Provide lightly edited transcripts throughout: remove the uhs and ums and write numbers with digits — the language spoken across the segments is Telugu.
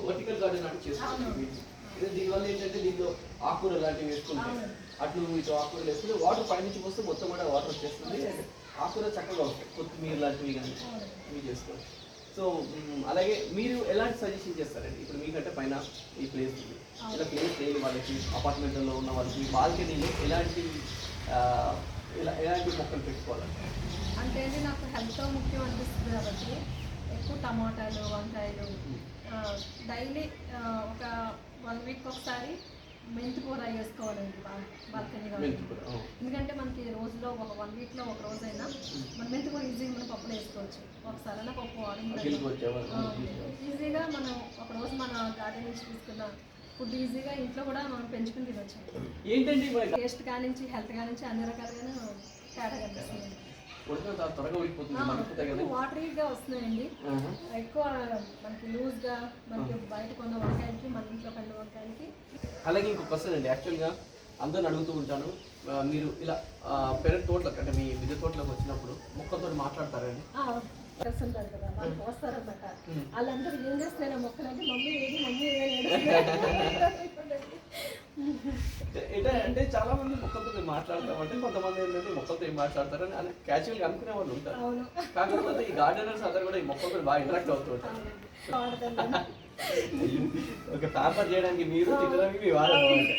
వర్టికల్ గార్డెన్ అంటే చేసుకోవచ్చు. దీనివల్ల ఏంటంటే దీంట్లో ఆకుకూర లాంటివి వేసుకుంటాయి, అట్లు ఇటు ఆకుకూరలు వేసుకుంటే వాటర్ పైనుంచి వస్తే మొత్తం కూడా వాటర్ వచ్చేస్తుంది. ఆకుకూర చక్కగా వస్తాయి, కొత్తిమీర లాంటివి కానీ ఇవి చేసుకోవచ్చు. సో అలాగే మీరు ఎలాంటి సజెషన్ చేస్తారండి? ఇప్పుడు మీకంటే పైన ఈ ప్లేస్ ఉంది, ఇలా ప్లేస్ లేని వాళ్ళకి, అపార్ట్మెంట్లో ఉన్న వాళ్ళకి బాల్కనీలో ఎలాంటి మొక్కలు పెట్టుకోవాలంటే? అంటే నాకు హెల్త్ ముఖ్యం అనిపిస్తుంది కాబట్టి ఎక్కువ టమాటాలు, వంకాయలు డైలీ ఒక 1 వీక్ ఒకసారి మెంతి కూర వేసుకోవాలండి బాల్కనీలో. ఎందుకంటే మనకి రోజులో ఒక 1 వీక్లో ఒక రోజైనా మన మెంతి కూర ఈజీగా మనం పప్పులు వేసుకోవచ్చు. ఒకసారి పప్పు ఈజీగా మనం ఒక రోజు మన గార్డెన్ నుంచి తీసుకున్న ఫుడ్ ఈజీగా ఇంట్లో కూడా మనం పెంచుకుని తినొచ్చు. ఏంటండి టేస్ట్ కానించి హెల్త్ కానించి అన్ని రకాలుగానే తేడా కనిపిస్తుంది. వాటరీగా వస్తున్నాయండి, ఎక్కువ మనకి లూజ్గా మనకి బయట కొన్న వంకాయలకి మన ఇంట్లో పండు వంకాయలకి. అలాగే ఇంకొక క్వశ్చన్ అండి, యాక్చువల్గా అందరిని అడుగుతూ ఉంటాను, మీరు ఇలా పెరటి తోటలకు అంటే మీ విద్య తోటలోకి వచ్చినప్పుడు మొక్కలతో మాట్లాడతారండి? ఉంటారు కదా, వాళ్ళు వస్తారన్నమాట. వాళ్ళందరూ ఏం చేస్తున్నాయి మొక్కలంటే మమ్మీ ఏది అంటే చాలా మంది మొక్కలతో మాట్లాడతామంటే, కొంతమంది ఏంటంటే మొక్కలతో ఏం మాట్లాడతారని అని క్యాజువల్గా అనుకునే వాళ్ళు ఉంటారు. కాకపోతే ఈ గార్డెనర్స్ అందరూ కూడా ఈ మొక్కలతో బాగా ఇంటరాక్ట్ అవుతూ ఉంటారు. ఒక పేపర్ చేయడానికి మీరు తినడానికి మీ వాడాలన్నమాట.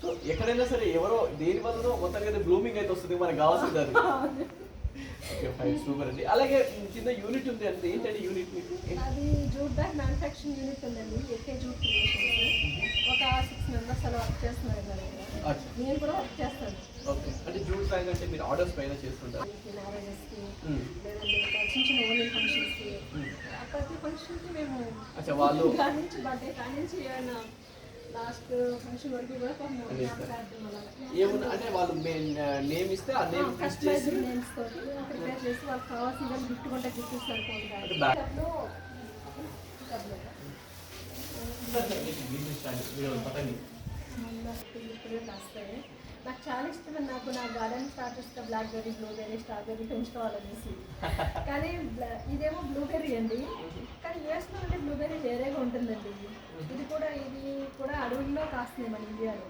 సో ఎక్కడైనా సరే ఎవరో దేని వల్లనో మొత్తానికి బ్లూమింగ్ అయితే వస్తుంది, మనకు కావాల్సింది అది. ఓకే ఫైన్, సూపర్ అండి. అలాగే కింద యూనిట్ ఉంది అంటే ఏంటంటే యూనిట్ అది జూట్ బ్యాగ్ మ్యానుఫ్యాక్చరింగ్ యూనిట్ ఉందండి. ఏకే జూట్ క్రియేషన్స్ ఒక 6 మెంబర్స్ అలా వర్క్ చేస్తున్నారు. నేను కూడా వర్క్ చేస్తాను. ఓకే, అంటే జూట్ బ్యాగ్ అంటే మీరు ఆర్డర్స్ పైన చేస్తుంటారు? మ్యారేజెస్కి లేదంటే చిన్న చిన్న ఓన్లీ ఫంక్షన్స్కి, ప్రతి ఫంక్షన్కి మేము వాళ్ళు కానించి బర్త్డే కానించి ఏమైనా లాస్ట్ ఫంక్షన్ వరకు కూడా ఏమున్నా అంటే వాళ్ళు నేమ్ ఇస్తే ఆ నేమ్ ప్రిపేర్ చేసి వాళ్ళకి కావాల్సిన గిఫ్ట్ కొంటే గిఫ్ట్ ఇస్తారు. వస్తాయి. నాకు చాలా ఇష్టం, నాకు నా గార్డెన్ స్టార్ట్ చేస్తే బ్లాక్బెర్రీ, బ్లూబెర్రీ, స్ట్రాబెర్రీ పెంచుకోవాలనేసి. కానీ ఇదేమో బ్లూబెర్రీ అండి, కానీ యూఎస్లో అంటే బ్లూబెర్రీ వేరేగా ఉంటుందండి. ఇది కూడా అడవుల్లో కాస్తుంది మన ఇండియాలో,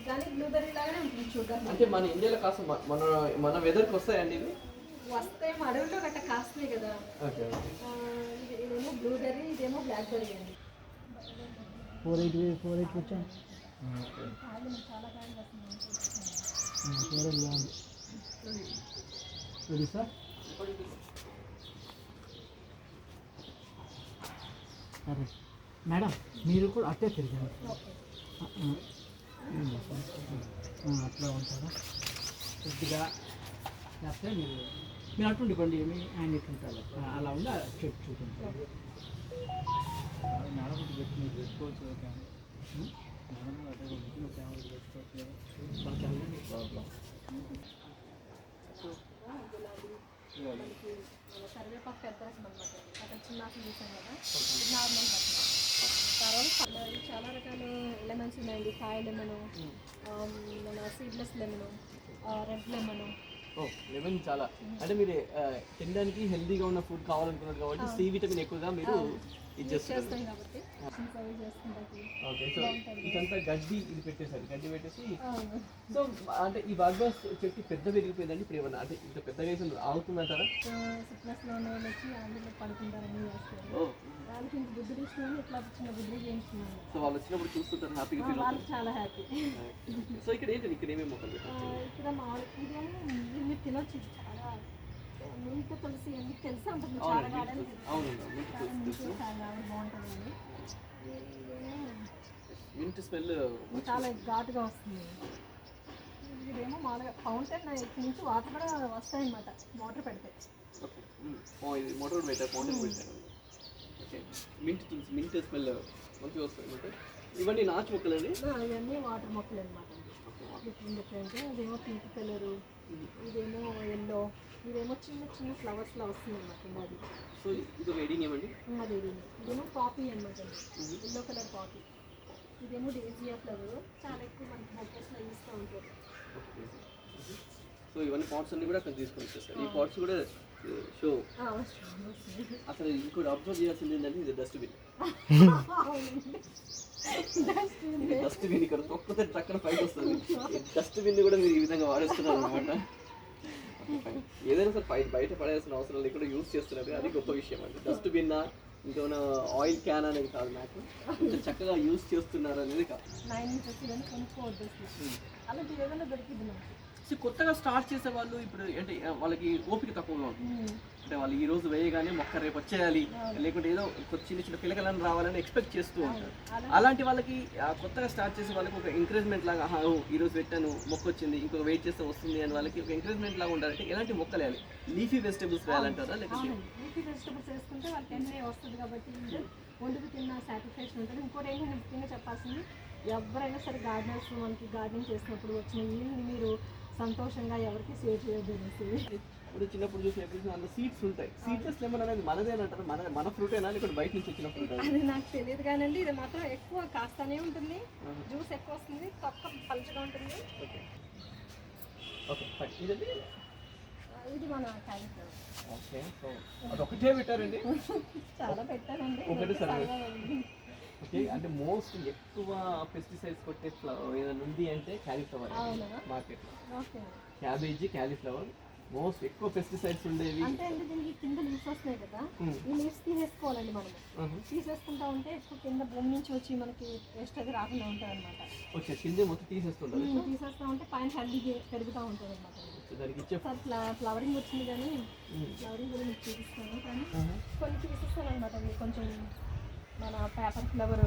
కానీ బ్లూబెర్రీ లాగానే ఉంటుంది చూద్దాం. అంటే మన ఇండియాలో కాస్త మన వెదర్కి వస్తాయండి ఇవి? వస్తాయి, అడవుల్లో గట్ట కాస్తున్నాయి కదా. ఇదేమో బ్లూబెర్రీ, ఇదేమో బ్లాక్బెర్రీ అండి. 488 వచ్చాను. సార్ అదే మేడం, మీరు కూడా అట్టే తిరిగారు, అట్లా ఉంటారా కొద్దిగా లేకపోతే మీరు అటుండి పండి ఏమి ఆయన ఎట్లుంటారు అలా ఉంది. చెట్టు చూపించారు మేడం, పెట్టి మీరు పెట్టుకోవచ్చు మేడం, అదే ఫ్యామిలీ పెట్టుకోవచ్చు ప్రాబ్లం. కరివేపాకు పెద్ద రకం అనమాట, అక్కడ చిన్న చూసాం కదా, నార్మల్ రకం. తర్వాత చాలా రకాల లెమన్స్ ఉన్నాయండి. కాయ లెమను, మన seedless lemon, red lemon. Lemon చాలా అంటే మీరు తినడానికి హెల్తీగా ఉన్న ఫుడ్ కావాలనుకున్నారు కాబట్టి సి విటమిన్ ఎక్కువగా మీరు ఇది చేస్తాం కాబట్టి. ఓకే, సో ఇదంతా గడ్డి ఇది పెట్టేసారు, గడ్డి పెట్టేసి. సో అంటే ఈ బాగ్బాస్ చెట్టు పెద్ద పెరిగిపోయిందండి ఇప్పుడు ఏమన్నా, అంటే ఇంత పెద్దగా వేసి ఆగుతుందంటారా? సిక్నెస్లో ఉన్న వాళ్ళు వచ్చి అందులో పడుకుంటారని చేస్తారు. వాళ్ళకి ఇంక బుద్ధి తీసుకుని ఇట్లా చిన్న బుద్ధి చేయించుకున్నాను. సో వాళ్ళు వచ్చినప్పుడు చూస్తుంటారు, హ్యాపీగా ఫీల్ అవుతారు. వాళ్ళకి చాలా హ్యాపీ. సో ఇక్కడ ఏంటి, ఇక్కడ ఏమేమి మొక్కలు ఇక్కడ మామిడి మీరు తినొచ్చు, చాలా మింట్ తులసి అన్ని తెలిసి ఉంటుంది, చాలా గార్డెన్ బాగుంటుందండి. మింట్ స్మెల్ చాలా ఘాటుగా వస్తుంది. ఇదేమో మామూలుగా ఫౌంటైన్ నుంచి వాటర్ కూడా వస్తాయన్నమాట మోటార్ పెడితే. ఇది మోటార్ పెట్టారు, ఫౌంటైన్ పెట్టారు. ఓకే, మింట్ స్మెల్ మంచిగా వస్తుంది అంటే. ఇవన్నీ నాచు మొక్కలు అండి? ఇవన్నీ వాటర్ మొక్కలు అనమాట, డిఫరెంట్ డిఫరెంట్. అదేమో పింక్ కలరు, ఇదేమో ఎల్లో, ఇదేమో చిన్న చిన్న ఫ్లవర్స్లో వస్తుంది అనమాట. అది సో ఇది వెయిటింగ్ ఏమండి? అది ఇదేమో పాపీ అనమాట, ఎల్లో కలర్ పాపీ. ఇదేమో డేజియా ఫ్లవర్, చాలా ఎక్కువ మనకి బొకేస్లో ఇస్తూ ఉంటారు. సో ఇవన్నీ పాట్స్ అన్ని కూడా అక్కడ తీసుకొని వచ్చేస్తారు. ఈ పాట్స్ కూడా షో. వస్తుంది. అసలు ఇంకోటి అబ్జర్వ్ చేయాల్సింది ఏంటంటే ఇది డస్ట్బిన్. డస్ట్బిన్ ఇక్కడ తొక్కితే టక్కన పైకి వస్తుంది. డస్ట్బిన్ కూడా మీరు ఈ విధంగా వాడేస్తున్నారు అనమాట. ఏదైనా సరే బయట పడేయాల్సిన అవసరం లేకుండా యూజ్ చేస్తున్నారు, అది గొప్ప విషయం అండి. డస్ట్బిన్ ఇంకేమైనా ఆయిల్ క్యాన్ అనేది కాదు, నాకు ఇంత చక్కగా యూజ్ చేస్తున్నారు అనేది కాదు. 9 inches కానీ కొనుక్కోవద్దు అలాంటి ఏదైనా దొరికింది నాకు. సో కొత్తగా స్టార్ట్ చేసే వాళ్ళు ఇప్పుడు అంటే వాళ్ళకి ఓపిక తక్కువగా ఉంటుంది. అంటే వాళ్ళు ఈ రోజు వేయగానే మొక్క రేపు వచ్చేయాలి, లేకుంటే ఏదో చిన్న చిన్న పిల్లకలను రావాలని ఎక్స్పెక్ట్ చేస్తూ ఉంటారు. అలాంటి వాళ్ళకి కొత్తగా స్టార్ట్ చేసే వాళ్ళకి ఒక ఎంకరేజ్మెంట్ లాగా, ఈ రోజు పెట్టాను మొక్క వచ్చింది, ఇంకొక వెయిట్ చేస్తే వస్తుంది అని వాళ్ళకి ఒక ఎంకరేజ్మెంట్ లాగా ఉండాలంటే ఎలాంటి మొక్కలు వేయాలి? లీఫీ వెజిటబుల్స్ వేయాలంటారా లేకపోతే లీఫీ వెజిటబుల్స్ వేసుకుంటే వాళ్ళకి ఎన్ఏ వస్తుంది కాబట్టి వండుకు తిన్న సాటిస్ఫాక్షన్ ఉంటుంది. ఇంకోటి ఏంటంటే ముఖ్యంగా చెప్పాల్సింది, ఎవరైనా సరే గార్డెనర్స్ మనకి గార్డెనింగ్ చేసినప్పుడు వచ్చిన ఈల్ని మీరు సంతోషంగా ఎవరికి షేర్ చేయొద్దు అనేసి. ఇప్పుడు చిన్నప్పుడు చూసినప్పుడు అందులో సీడ్స్ ఉంటాయి. సీడ్లెస్ లెమన్ అనేది మనదేనంటారు, మన ఫ్రూటేనా లేకపోతే బయట నుంచి వచ్చిన ఫ్రూట్? అది నాకు తెలియదు కానండి, ఇది మాత్రం ఎక్కువ కాస్తానే ఉంటుంది, జ్యూస్ ఎక్కువ వస్తుంది, తొక్క పలుచగా ఉంటుంది. ఇది మన క్యాలీఫ్లవర్. ఓకే, సో అదొకటే పెట్టారండి? చాలా పెట్టానండి. ఒకటే సరే. ఓకే, అంటే మోస్ట్ ఎక్కువ పెస్టిసైడ్స్ కొట్టే ఏదైనా ఉంది అంటే క్యాలీఫ్లవర్ మార్కెట్లో. క్యాబేజీ, క్యాలీఫ్లవర్ మోస్ట్ ఎక్కువ పెస్టిసైడ్స్ ఉండేవి. అంటే దీనికి కింద లీవ్స్ వస్తున్నాయి కదా, ఈ లీవ్స్ తీసేసుకోవాలండి మనము. తీసేసుకుంటా ఉంటే ఎక్కువ కింద భూమి నుంచి వచ్చి మనకి వేస్ట్ అది రాకుండా ఉంటుంది అనమాట. ఓకే, కింద మొత్తం తీసేస్తుంటారు. తీసేస్తా ఉంటే పైన హెల్దీ పెరుగుతూ ఉంటుంది అనమాట. దానికి ఇచ్చే ఫ్లవరింగ్ వచ్చింది కానీ ఫ్లవరింగ్ కూడా మీకు చూపిస్తాను, కానీ కొన్ని తీసేస్తాను అనమాట. కొంచెం మన పేపర్ ఫ్లవర్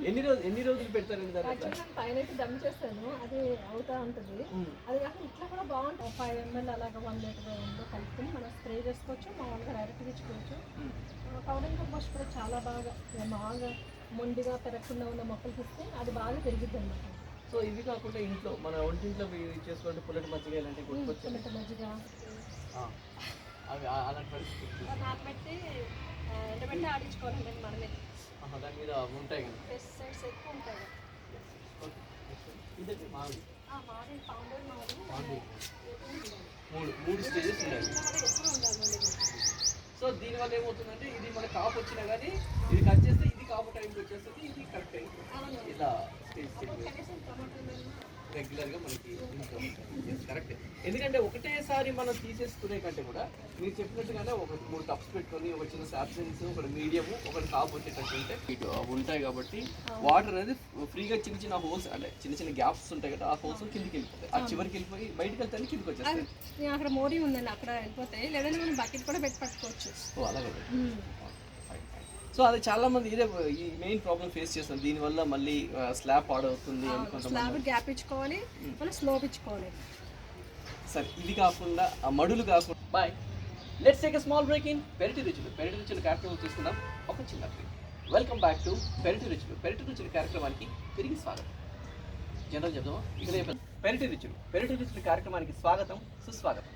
ఎన్ని రోజులు పెడతారండి? పైన అయితే దమ్ చేస్తాను, అది అవుతా ఉంటుంది. అది కాక ఇట్లా కూడా బాగుంటుంది. 5 ml అలాగా 1 లీటర్ కలుపుకొని మనం స్ప్రే చేసుకోవచ్చు, మామూలుగా డైరెక్ట్గా ఇచ్చుకోవచ్చు. పౌడర్ కంపోస్ట్ కూడా చాలా బాగా మొండిగా పెరగకుండా ఉన్న మొక్కలకి ఇస్తే అది బాగా పెరుగుద్ది అనమాట. సో ఇవి కాకుండా ఇంట్లో మన ఒంటింట్లో చేసుకుంటే పుల్లటి మజ్జిగ ఇలాంటి పుల్లటి మజ్జిగ అవి అలాంటి పరిస్థితి నానబెట్టి ఎండబెట్టి ఆడించుకోవాలండి మనమే. దాని మీద ఉంటాయి కదా, పెస్టిసైడ్స్ ఎక్కువ ఉంటాయి. ఇదండి మామిడి. మామిడి పౌడర్ మూడు స్టేజెస్ ఉన్నాయి. ఎప్పుడు ఉండాలి. సో దీనివల్ల ఏమవుతుందంటే ఇది మన కాపు వచ్చినా కానీ ఇది కట్ చేస్తే ఇది కాపు టైంకి వచ్చేస్తుంది, ఇది కట్ అయింది ఇలా స్టేజ్ రెగ్యులర్గా మనకి కరెక్ట్. ఎందుకంటే ఒకటేసారి మనం తీసేసుకునే కంటే కూడా మీరు చెప్పినట్టుగానే ఒక 3 కప్స్ పెట్టుకొని ఒక చిన్న సాబ్సెన్స్, ఒకటి మీడియము, ఒకటి కాపు వచ్చేటట్టు ఉంటే ఉంటాయి. కాబట్టి వాటర్ అనేది ఫ్రీగా చిన్న చిన్న హోల్స్ అంటే చిన్న చిన్న గ్యాప్స్ ఉంటాయి కదా, ఆ హోల్స్ కిందికి వెళ్ళిపోతాయి. ఆ చివరికి వెళ్ళిపోయి బయటకు వెళ్తే కిందికి వచ్చేస్తాయి. అక్కడ మోరీ ఉందండి, అక్కడ వెళ్ళిపోతాయి. లేదంటే మనం బకెట్ కూడా పెట్టి పట్టుకోవచ్చు. సో అలాగే. సో అది చాలా మంది ఇదే ఈ మెయిన్ ప్రాబ్లం ఫేస్ చేస్తారు. దీనివల్ల మళ్ళీ స్లాబ్ పాడవుతుంది. స్లాబ్ గ్యాప్ ఇచ్చుకోవాలి, మనం స్లోప్ ఇచ్చుకోవాలి. సరే, ఇది కాకుండా మడులు కాకుండా boy let's take a small break in పెరటి రుచులు కార్యక్రమం తీసుకుందాం. ఒక చిన్న బ్రేక్. వెల్కమ్ బ్యాక్ టు పెరటి రుచులు కార్యక్రమానికి తిరిగి స్వాగతం. జనరల్ చెప్దామా ఇక్కడ పెరటి రుచులు కార్యక్రమానికి స్వాగతం, సుస్వాగతం.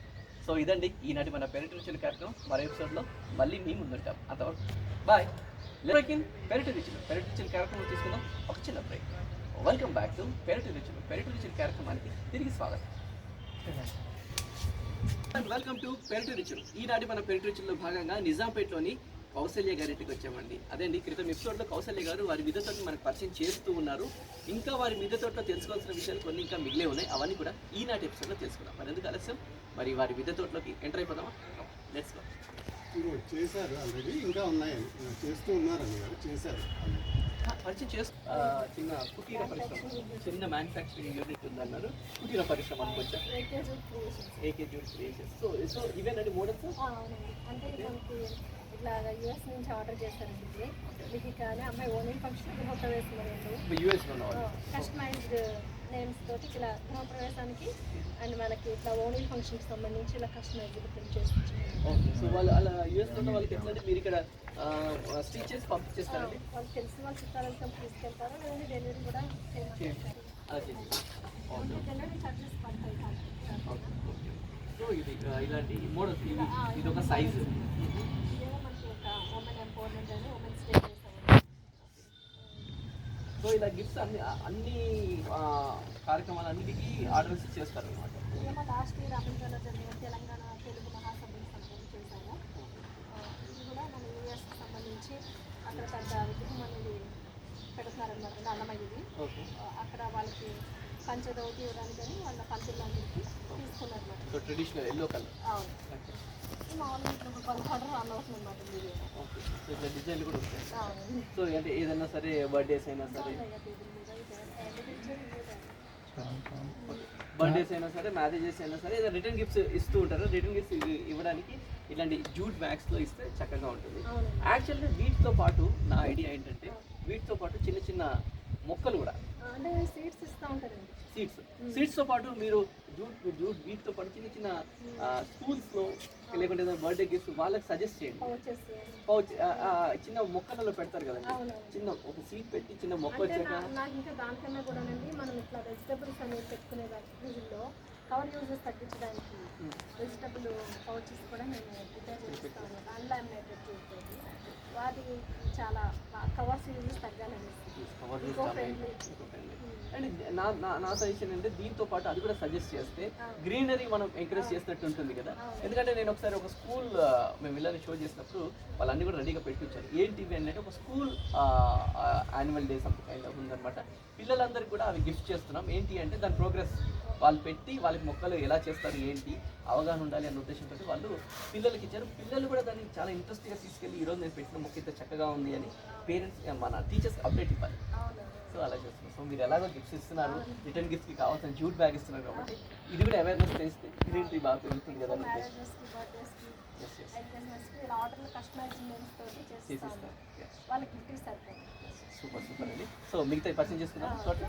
సో ఇదండి ఈనాటి మన పెరటి రుచులు కార్యక్రమం. మరో ఎపిసోడ్లో మళ్ళీ మీ ముందుంటాం. అంతవరకు బాయ్. బ్రేక్ ఇన్ పెరటి రుచులు కార్యక్రమం తీసుకుందాం. ఒక చిన్న బ్రేక్. వెల్కమ్ బ్యాక్ టు పెరటి రుచులు కార్యక్రమానికి తిరిగి స్వాగతం. వెల్కమ్ టు పెరటి రుచులు. ఈనాటి మన పెరటి రుచుల్లో భాగంగా నిజాంపేటలోని కౌసల్య గారింటికి వచ్చామండి. అదేండి క్రితం ఎపిసోడ్లో కౌసల్య గారు వారి మిద్దె తోటని మనకు పరిచయం చేస్తూ ఉన్నారు. ఇంకా వారి మిద్దె తోటలో తెలుసుకోవాల్సిన విషయాలు కొన్ని ఇంకా మిగిలే ఉన్నాయి. అవన్నీ కూడా ఈనాటి ఎపిసోడ్లో తెలుసుకుందాం. మరి ఎందుకు ఆలస్యం, మరి వారి మిద్దె తోటలోకి ఎంటర్ అయిపోదామా? Let's go. చేశారు ఆల్రెడీ, ఇంకా ఉన్నాయి, చేస్తూ ఉన్నారు అన్నగారు, చేశారు పరిచయం చేస్తూ చిన్న కుటీర పరిశ్రమ, చిన్న మ్యానుఫ్యాక్చరింగ్ యూనిట్ ఉందన్నారు. కుటీర పరిశ్రమ అనుకోవచ్చా? AK jute creations. సో ఇవేనండి మోడల్స్. అంటే మనకి ఇట్లా యూఎస్ నుంచి ఆర్డర్ చేశారండి. మీకు కానీ అమ్మాయి ఓనింగ్ ఫంక్షన్ ఫోటో వేసుకున్నారు. యూఎస్లో కస్టమైజ్డ్ నేమ్స్ తోటి ఇలా గృహప్రవేశానికి అండ్ మనకి ఇట్లా ఓనింగ్ ఫంక్షన్కి సంబంధించి ఇలా కస్టమైజ్డ్ ప్రింట్ చేసి. ఓకే, సో వాళ్ళు అలా యూఎస్లో ఉన్న వాళ్ళకి ఎట్లా మీరు ఇక్కడ స్టిచ్ చేసి పంపించేస్తారండి? వాళ్ళు తెలిసి వాళ్ళు చుట్టాలకి తీసుకెళ్తారు, లేదంటే డెలివరీ కూడా చేస్తారు. డెలివరీ చార్జెస్ పడతాయి. సో ఇది ఇలాంటి మోడల్స్, ఇది ఒక సైజు. మనకి ఒక ఉమెన్ ఎంపవర్మెంట్ అని ఉమెన్స్ డే చేస్తాము. సో ఇలా గిఫ్ట్స్ అన్ని కార్యక్రమాలన్నిటికీ ఆర్డర్స్ చేస్తారు అనమాట. లాస్ట్ ఇయర్ అమెరికాలో జరిగిన తెలంగాణ తెలుగు మహాసభ ఓకే. అక్కడ వాళ్ళకి పంచదోతి ఇవ్వడానికని వాళ్ళ పంచులందరికీ తీసుకున్నారు అనమాట. So traditional yellow colour. అవును. ఓకే. మామూలుగా ఇట్లా ఒక 10 కలర్ రన్ అవుతుంది అనమాట మీరు. ఓకే. సో ఇట్లా డిజైన్లు కూడా ఉంటాయి. అవునండి. సో అంటే ఏదైనా సరే బర్త్డేస్ అయినా సరే, బర్త్డేస్ అయినా సరే, మ్యారేజెస్ అయినా సరే, ఏదైనా రిటర్న్ గిఫ్ట్స్ ఇస్తూ ఉంటారు. రిటర్న్ గిఫ్ట్స్ ఇవ్వడానికి ఇట్లాంటి జూట్ బ్యాగ్స్లో ఇస్తే చక్కగా ఉంటుంది. అవునండి. యాక్చువల్గా వీటితో పాటు నా ఐడియా ఏంటంటే వీటితో పాటు చిన్న చిన్న మొక్కలు కూడా, అంటే సీడ్స్ ఇస్తూ ఉంటారండి. సీడ్స్తో పాటు మీరు జూట్ వీటితో పాటు చిన్న చిన్న స్కూల్స్లో లేకుంటే ఏదైనా బర్త్డే గిఫ్ట్స్ వాళ్ళకి సజెస్ట్ చేయండి. పౌచెస్. పౌచ్ చిన్న మొక్కలలో పెడతారు కదండి, అవునవును. చిన్న ఒక సీడ్ పెట్టి చిన్న మొక్క అంటే వచ్చాక నాకు ఇంకా దానికన్నా కూడానండి మనం ఇట్లా వెజిటబుల్స్ అనేది పెట్టుకునే రోజుల్లో కవర్ యూజెస్ తగ్గించడానికి వెజిటబుల్ పౌచెస్ కూడా నేను ప్రిపేర్ చేస్తాను. అన్లామినేటెడ్ చూస్తుంది వాటికి చాలా కవర్స్ యూజెస్ తగ్గాలనేసి ఈకో ఫ్రెండ్లీ. అండ్ నా సజెషన్ అంటే దీంతో పాటు అది కూడా సజెస్ట్ చేస్తే గ్రీనరీ మనం ఎంకరేజ్ చేసినట్టు ఉంటుంది కదా. ఎందుకంటే నేను ఒకసారి ఒక స్కూల్ మేము వెళ్ళని షో చేసినప్పుడు వాళ్ళన్నీ కూడా రెడీగా పెట్టించారు. ఏంటివి అంటే ఒక school annual day something kind of ఉందన్నమాట. పిల్లలందరికీ కూడా అవి గిఫ్ట్ చేస్తున్నాం. ఏంటి అంటే దాని ప్రోగ్రెస్ వాళ్ళు పెట్టి వాళ్ళకి మొక్కలు ఎలా చేస్తారు ఏంటి అవగాహన ఉండాలి అన్న ఉద్దేశంతో వాళ్ళు పిల్లలకి ఇచ్చారు. పిల్లలు కూడా దాన్ని చాలా ఇంట్రెస్ట్గా తీసుకెళ్ళి ఈరోజు నేను పెట్టిన మొక్క ఇంత చక్కగా ఉంది అని పేరెంట్స్ మన టీచర్స్ అప్డేట్ ఇవ్వాలి. సో అలా చేస్తున్నాం. సో మీరు ఎలాగో గిఫ్ట్స్ ఇస్తున్నారు, రిటర్న్ గిఫ్ట్కి కావాల్సిన జూట్ బ్యాగ్ ఇస్తున్నారు కాబట్టి ఇది కూడా అవేర్నెస్ చేస్తే గ్రీన్ టీ బాగా పెరుగుతుంది కదా అని ఉద్దేశం. మ్యారేజెస్కి, బర్త్డేస్కి, Yes, yes. ఎంగేజ్మెంట్స్కి ఇలా ఆర్డర్లు కస్టమైజ్డ్ నేమ్స్ తోటి చేస్తాను. చేసిస్తాం. వాళ్ళకి గిఫ్ట్ ఇస్తారు. సూపర్ అండి. సో మిగతా పరిచయం చేసుకుందాం. అవును.